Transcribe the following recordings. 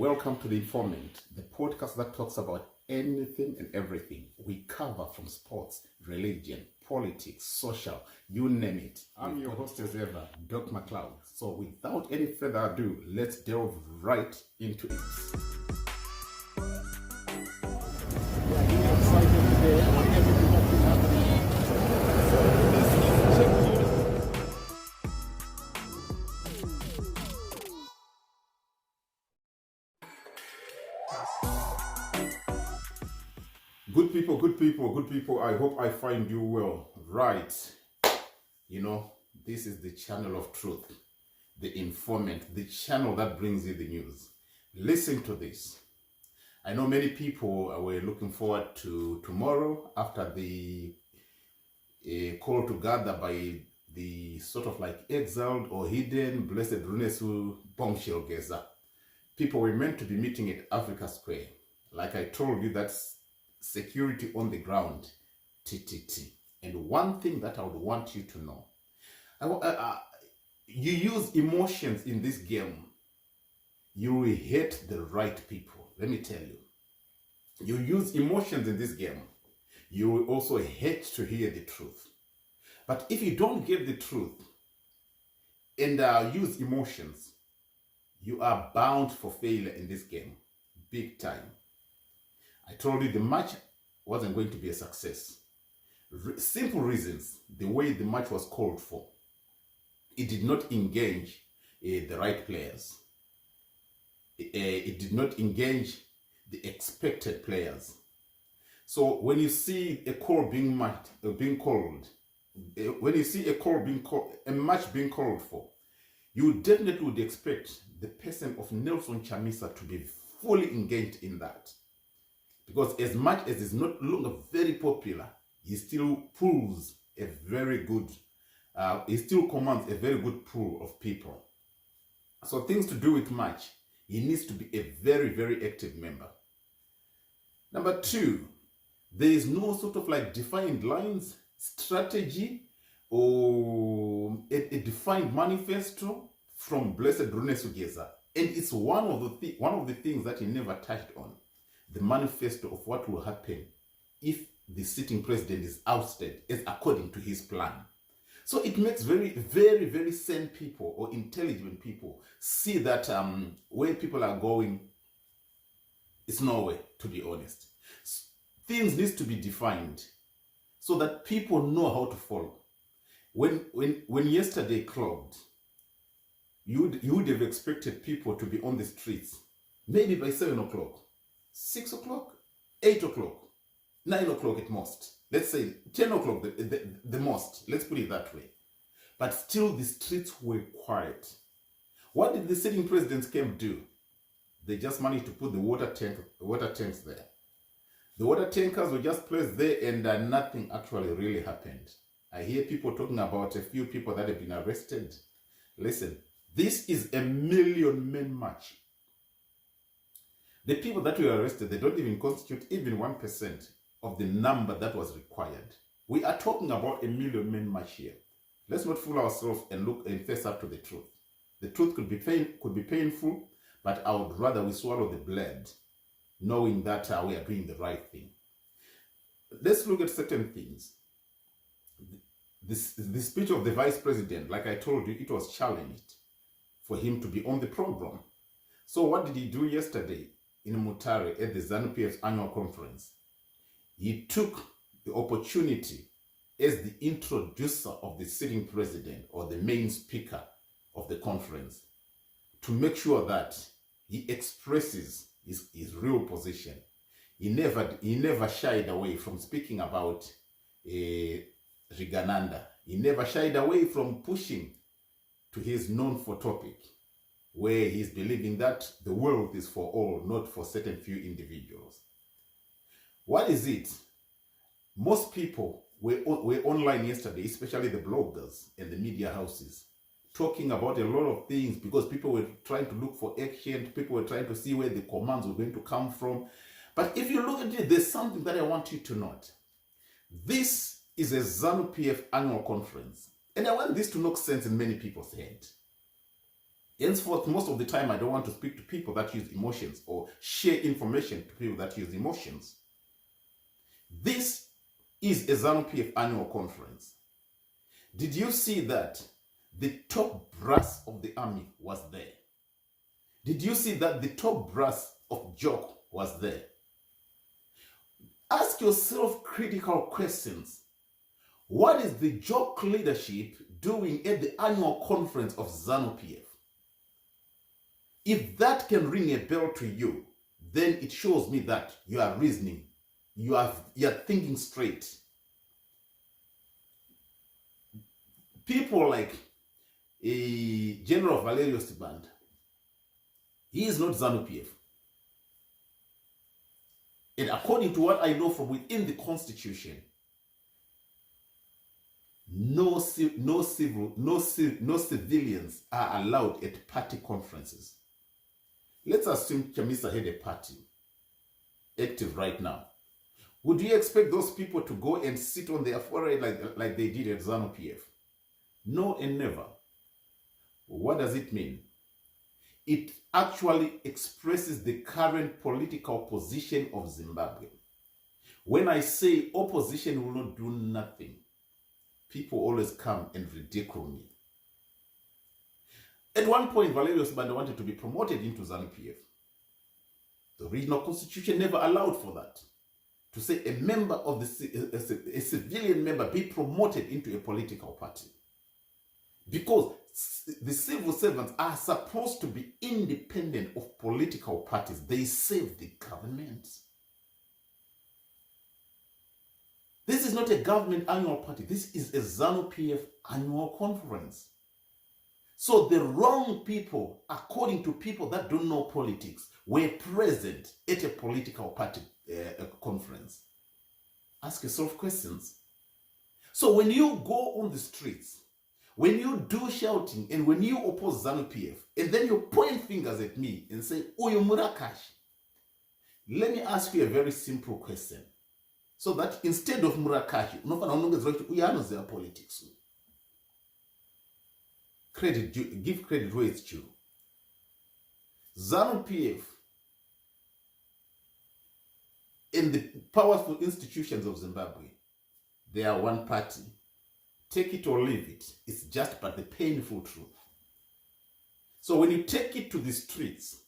Welcome to The Informant, the podcast that talks about anything and everything. We cover from sports, religion, politics, social, you name it. I'm your host as ever, Doc McLeod. So without any further ado, let's delve right into it. Good people, I hope I find you well. Right. This is the channel of truth, the informant, the channel that brings you the news. Listen to this. I know many people were looking forward to tomorrow after the call to gather by the sort of like exiled or hidden Blessed Runesu bombshell Geza. People were meant to be meeting at Africa Square. Like I told you, that's security on the ground, TTT. And one thing that I would want you to know, you use emotions in this game, you will hate the right people. Let me tell you. You use emotions in this game, you will also hate to hear the truth. But if you don't get the truth and use emotions, you are bound for failure in this game, big time. I told you the match wasn't going to be a success. Simple reasons, the way the match was called for. It did not engage the right players. It did not engage the expected players. So when you see a call being called, when you see a match being called for, you definitely would expect the person of Nelson Chamisa to be fully engaged in that. Because as much as it's not longer very popular, he still pulls a very good, he still commands a very good pool of people. So things to do with match, he needs to be a very, very active member. Number two, there is no sort of like defined lines, strategy, or a defined manifesto from Blessed Runesu Geza. And it's one of the things that he never touched on. The manifesto of what will happen if the sitting president is ousted as according to his plan. So it makes very, very, very sane people or intelligent people see that where people are going is nowhere, to be honest. Things need to be defined so that people know how to follow. When yesterday clogged, you would have expected people to be on the streets maybe by 7 o'clock. 6 o'clock, 8 o'clock, 9 o'clock at most. Let's say 10 o'clock the most. Let's put it that way. But still the streets were quiet. What did the sitting president's camp do? They just managed to put the water tanks there. The water tankers were just placed there and nothing actually really happened. I hear people talking about a few people that have been arrested. Listen, this is a million-man match. The people that were arrested, they don't even constitute even 1% of the number that was required. We are talking about a million-man match here. Let's not fool ourselves and look and face up to the truth. The truth could be painful, but I would rather we swallow the blood, knowing that we are doing the right thing. Let's look at certain things. The speech of the vice president, like I told you, it was challenged for him to be on the program. So what did he do yesterday in Mutare at the ZANU-PF's annual conference? He took the opportunity as the introducer of the sitting president or the main speaker of the conference to make sure that he expresses his real position. He never shied away from speaking about Rigananda. He never shied away from pushing to his known-for topic, where he's believing that the world is for all, not for certain few individuals. What is it? Most people were online yesterday, especially the bloggers and the media houses, talking about a lot of things because people were trying to look for action, people were trying to see where the commands were going to come from. But if you look at it, there's something that I want you to note. This is a ZANU-PF annual conference, and I want this to make sense in many people's head. Henceforth, most of the time, I don't want to speak to people that use emotions or share information to people that use emotions. This is a ZANU-PF annual conference. Did you see that the top brass of the army was there? Did you see that the top brass of JOC was there? Ask yourself critical questions. What is the JOC leadership doing at the annual conference of ZANU-PF? If that can ring a bell to you, then it shows me that you are reasoning. You are thinking straight. People like General Valerio Sibanda, he is not ZANU-PF. And according to what I know from within the Constitution, no civilians are allowed at party conferences. Let's assume Chamisa had a party active right now. Would you expect those people to go and sit on their forehead like they did at ZANU-PF? No and never. What does it mean? It actually expresses the current political position of Zimbabwe. When I say opposition will not do nothing, people always come and ridicule me. At one point, Valerio Sibanda wanted to be promoted into ZANU-PF. The regional constitution never allowed for that. To say a member of a civilian member be promoted into a political party. Because the civil servants are supposed to be independent of political parties. They serve the government. This is not a government annual party. This is a ZANU-PF annual conference. So the wrong people, according to people that don't know politics, were present at a political party conference. Ask yourself questions. So when you go on the streets, when you do shouting and when you oppose ZANU-PF, and then you point fingers at me and say, Uyu Murakashi, let me ask you a very simple question. So that instead of Murakashi, uya politics. Give credit where it's due. ZANU-PF and the powerful institutions of Zimbabwe, they are one party. Take it or leave it. It's just but the painful truth. So when you take it to the streets,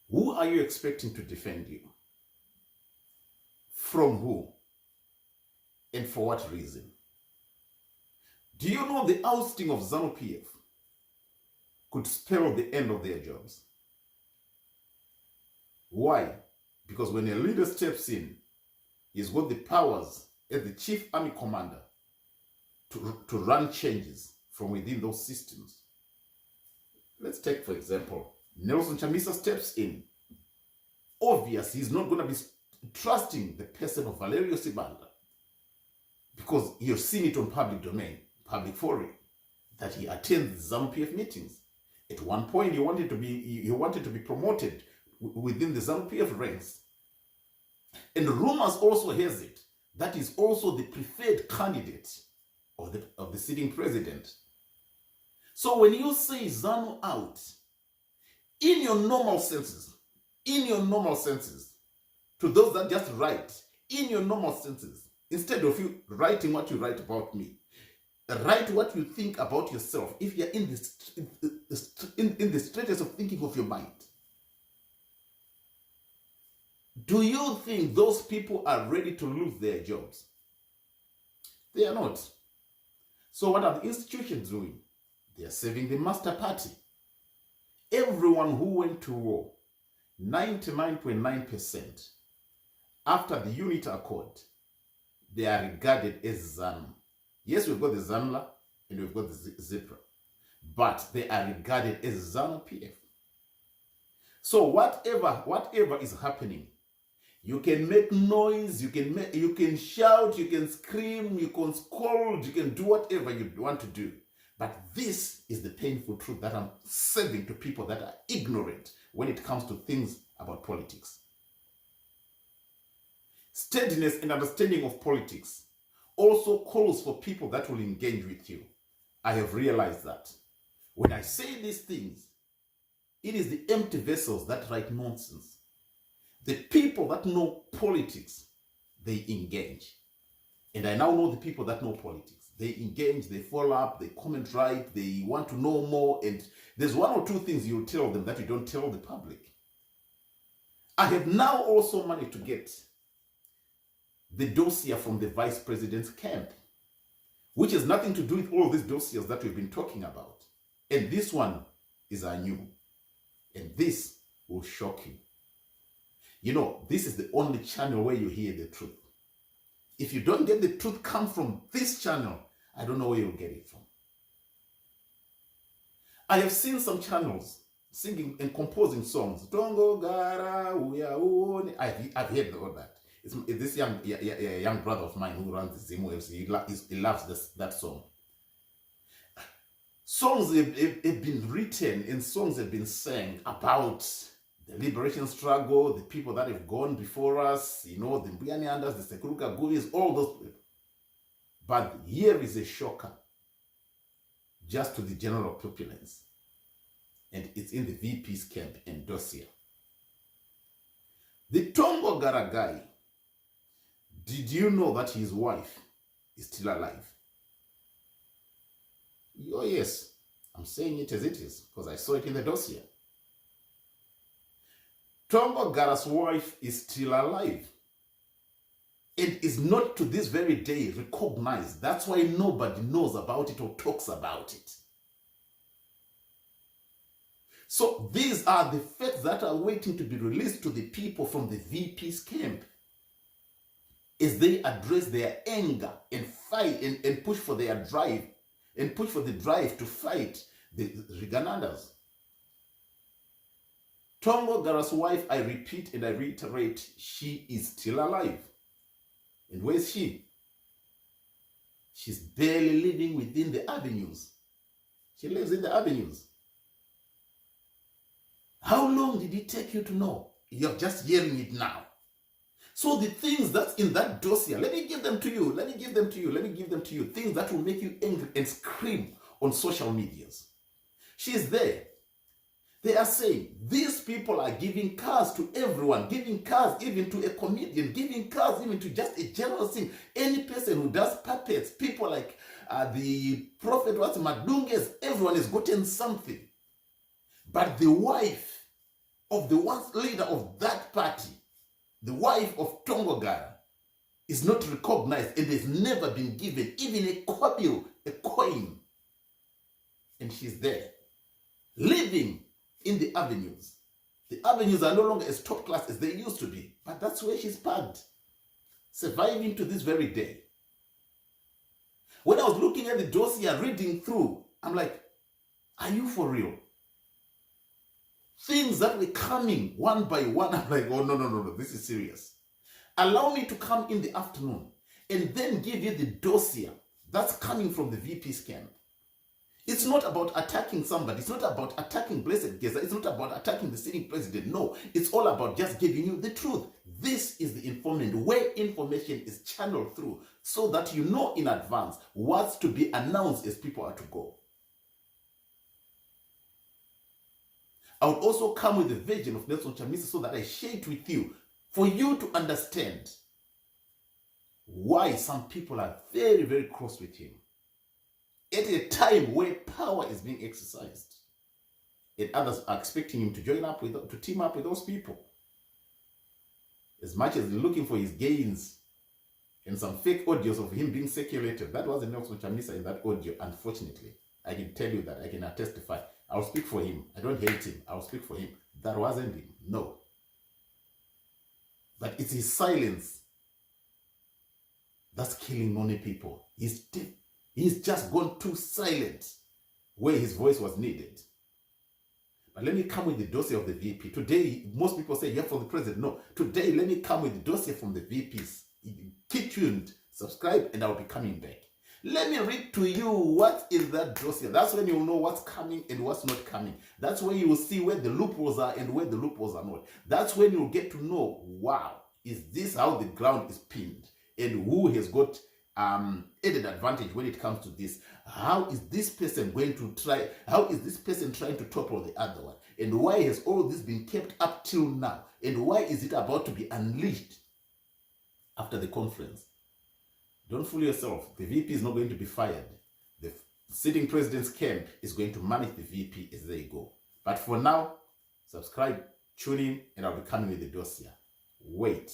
who are you expecting to defend you? From who? And for what reason? Do you know the ousting of ZANU-PF could spell the end of their jobs? Why? Because when a leader steps in, he's got the powers as the chief army commander to run changes from within those systems. Let's take, for example, Nelson Chamisa steps in. Obviously, he's not going to be trusting the person of Valerio Sibanda because you've seen it on public domain, public forum, that he attends ZANU-PF meetings. At one point, he wanted to be promoted within the ZANU-PF ranks. And rumors also has it that is also the preferred candidate of the sitting president. So when you say ZANU out, in your normal senses, to those that just write, in your normal senses, instead of you writing what you write about me, write what you think about yourself if you're in the straightest of thinking of your mind. Do you think those people are ready to lose their jobs? They are not. So what are the institutions doing? They are saving the master party. Everyone who went to war, 99.9%, after the unit accord, they are regarded as ZANU. Yes, we've got the ZANULA and we've got the ZIPRA, but they are regarded as ZANU-PF. So whatever is happening, you can make noise, you can shout, you can scream, you can scold, you can do whatever you want to do. But this is the painful truth that I'm saying to people that are ignorant when it comes to things about politics. Steadiness and understanding of politics also calls for people that will engage with you. I have realized that. When I say these things, it is the empty vessels that write nonsense. The people that know politics, they engage. And I now know the people that know politics. They engage, they follow up, they comment right, they want to know more. And there's one or two things you tell them that you don't tell the public. I have now also managed to get the dossier from the vice president's camp, which has nothing to do with all these dossiers that we've been talking about. And this one is new. And this will shock you. You know, this is the only channel where you hear the truth. If you don't get the truth come from this channel, I don't know where you'll get it from. I have seen some channels singing and composing songs. Tongo gara uya uone. I've heard all that. It's this young brother of mine who runs the Zimu FC. He loves that song. Songs have been written and songs have been sang about the liberation struggle, the people that have gone before us, you know, the Mbuyaniandas, the Sekuruka Guvis, all those people. But here is a shocker just to the general populace. And it's in the VP's camp in dossier. The Tongo Gara guy, did you know that his wife is still alive? Oh yes, I'm saying it as it is because I saw it in the dossier. Tongo Gara's wife is still alive and is not to this very day recognized. That's why nobody knows about it or talks about it. So these are the facts that are waiting to be released to the people from the VP's camp as they address their anger and fight and push for their drive and push for the drive to fight the Riganandas. Tongo Gara's wife, I repeat and I reiterate, she is still alive. And where is she? She's barely living within the avenues. She lives in the avenues. How long did it take you to know? You're just hearing it now. So the things that's in that dossier, let me give them to you, let me give them to you, let me give them to you. Things that will make you angry and scream on social medias. She's there. They are saying, these people are giving cars to everyone, giving cars even to a comedian, giving cars even to just a general thing. Any person who does puppets, people like the prophet Madunges, everyone has gotten something. But the wife of the once leader of that party, the wife of Tongo Gara, is not recognized and has never been given even a kobil, a coin. And she's there, living in the avenues. The avenues are no longer as top class as they used to be, but that's where she's parked, surviving to this very day. When I was looking at the dossier, reading through, I'm like, are you for real? Things that were coming one by one, I'm like, oh, no, this is serious. Allow me to come in the afternoon and then give you the dossier that's coming from the VP's camp. It's not about attacking somebody. It's not about attacking Blessed Geza. It's not about attacking the sitting president. No, it's all about just giving you the truth. This is the informant where information is channeled through so that you know in advance what's to be announced as people are to go. I would also come with a version of Nelson Chamisa so that I share it with you for you to understand why some people are very, very cross with him at a time where power is being exercised and others are expecting him to to team up with those people. As much as looking for his gains and some fake audios of him being circulated, that wasn't Nelson Chamisa in that audio, unfortunately. I can tell you that, I can testify. I'll speak for him. I don't hate him. I'll speak for him. That wasn't him. No. But it's his silence that's killing many people. He's just gone too silent where his voice was needed. But let me come with the dossier of the VP. Today, most people say, yeah, for the president. No. Today, let me come with the dossier from the VPs. Keep tuned, subscribe, and I'll be coming back. Let me read to you what is that dossier. That's when you'll know what's coming and what's not coming. That's when you will see where the loopholes are and where the loopholes are not. That's when you'll get to know, wow, is this how the ground is pinned? And who has got added advantage when it comes to this. How is this person going to try? How is this person trying to topple the other one? And why has all this been kept up till now? And why is it about to be unleashed after the conference? Don't fool yourself. The VP is not going to be fired. The sitting president's camp is going to manage the VP as they go. But for now, subscribe, tune in, and I'll be coming with the dossier. Wait.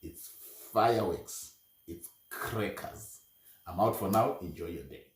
It's fireworks. It's crackers. I'm out for now. Enjoy your day.